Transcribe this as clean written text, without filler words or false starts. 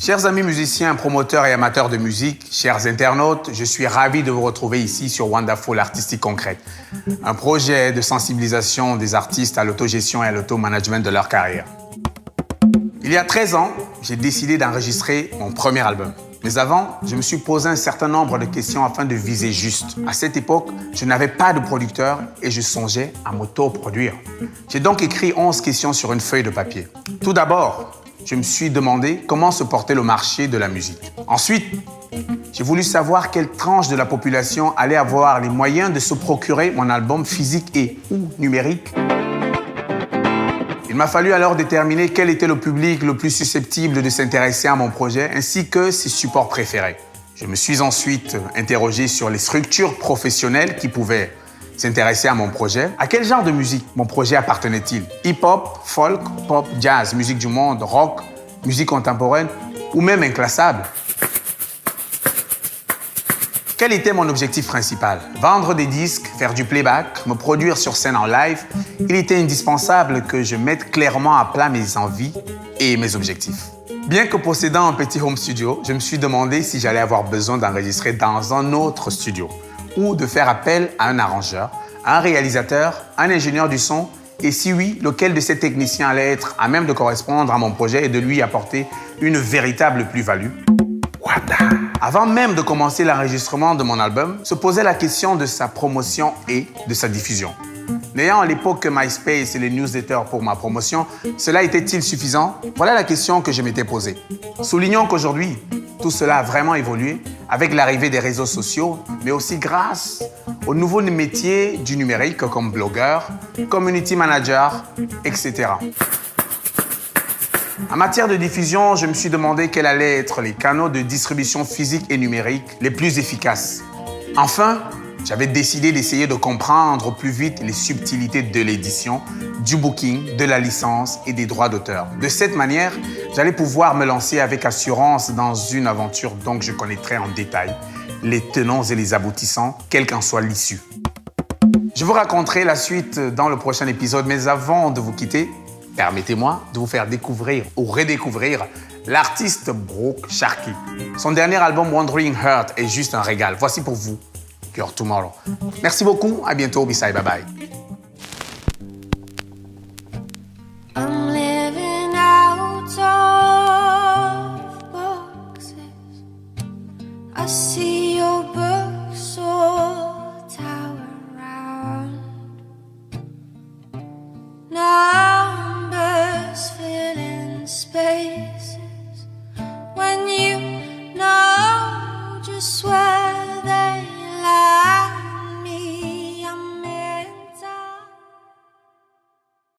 Chers amis musiciens, promoteurs et amateurs de musique, chers internautes, je suis ravi de vous retrouver ici sur Wonderful Artistique Concrète, un projet de sensibilisation des artistes à l'autogestion et à l'automanagement de leur carrière. Il y a 13 ans, j'ai décidé d'enregistrer mon premier album. Mais avant, je me suis posé un certain nombre de questions afin de viser juste. À cette époque, je n'avais pas de producteur et je songeais à m'auto-produire. J'ai donc écrit 11 questions sur une feuille de papier. Tout d'abord, je me suis demandé comment se portait le marché de la musique. Ensuite, j'ai voulu savoir quelle tranche de la population allait avoir les moyens de se procurer mon album physique et ou numérique. Il m'a fallu alors déterminer quel était le public le plus susceptible de s'intéresser à mon projet ainsi que ses supports préférés. Je me suis ensuite interrogé sur les structures professionnelles qui pouvaient s'intéresser à mon projet. À quel genre de musique mon projet appartenait-il? Hip-hop, folk, pop, jazz, musique du monde, rock, musique contemporaine ou même inclassable? Quel était mon objectif principal? Vendre des disques, faire du playback, me produire sur scène en live. Il était indispensable que je mette clairement à plat mes envies et mes objectifs. Bien que possédant un petit home studio, je me suis demandé si j'allais avoir besoin d'enregistrer dans un autre studio ou de faire appel à un arrangeur, un réalisateur, un ingénieur du son et si oui, lequel de ces techniciens allait être à même de correspondre à mon projet et de lui apporter une véritable plus-value. Avant même de commencer l'enregistrement de mon album, se posait la question de sa promotion et de sa diffusion. N'ayant à l'époque que MySpace et les newsletters pour ma promotion, cela était-il suffisant? Voilà la question que je m'étais posée. Soulignons qu'aujourd'hui, tout cela a vraiment évolué avec l'arrivée des réseaux sociaux, mais aussi grâce aux nouveaux métiers du numérique comme blogueur, community manager, etc. En matière de diffusion, je me suis demandé quels allaient être les canaux de distribution physique et numérique les plus efficaces. Enfin, j'avais décidé d'essayer de comprendre au plus vite les subtilités de l'édition, du booking, de la licence et des droits d'auteur. De cette manière, j'allais pouvoir me lancer avec assurance dans une aventure dont je connaîtrais en détail les tenants et les aboutissants, quelle qu'en soit l'issue. Je vous raconterai la suite dans le prochain épisode, mais avant de vous quitter, permettez-moi de vous faire découvrir ou redécouvrir l'artiste Brooke Sharkey. Son dernier album Wandering Heart est juste un régal. Voici pour vous Your Tomorrow. Merci beaucoup, à bientôt, Bisai, bye bye. I'm living out of boxes. I see your books all tower around. Numbers filling spaces when you know just where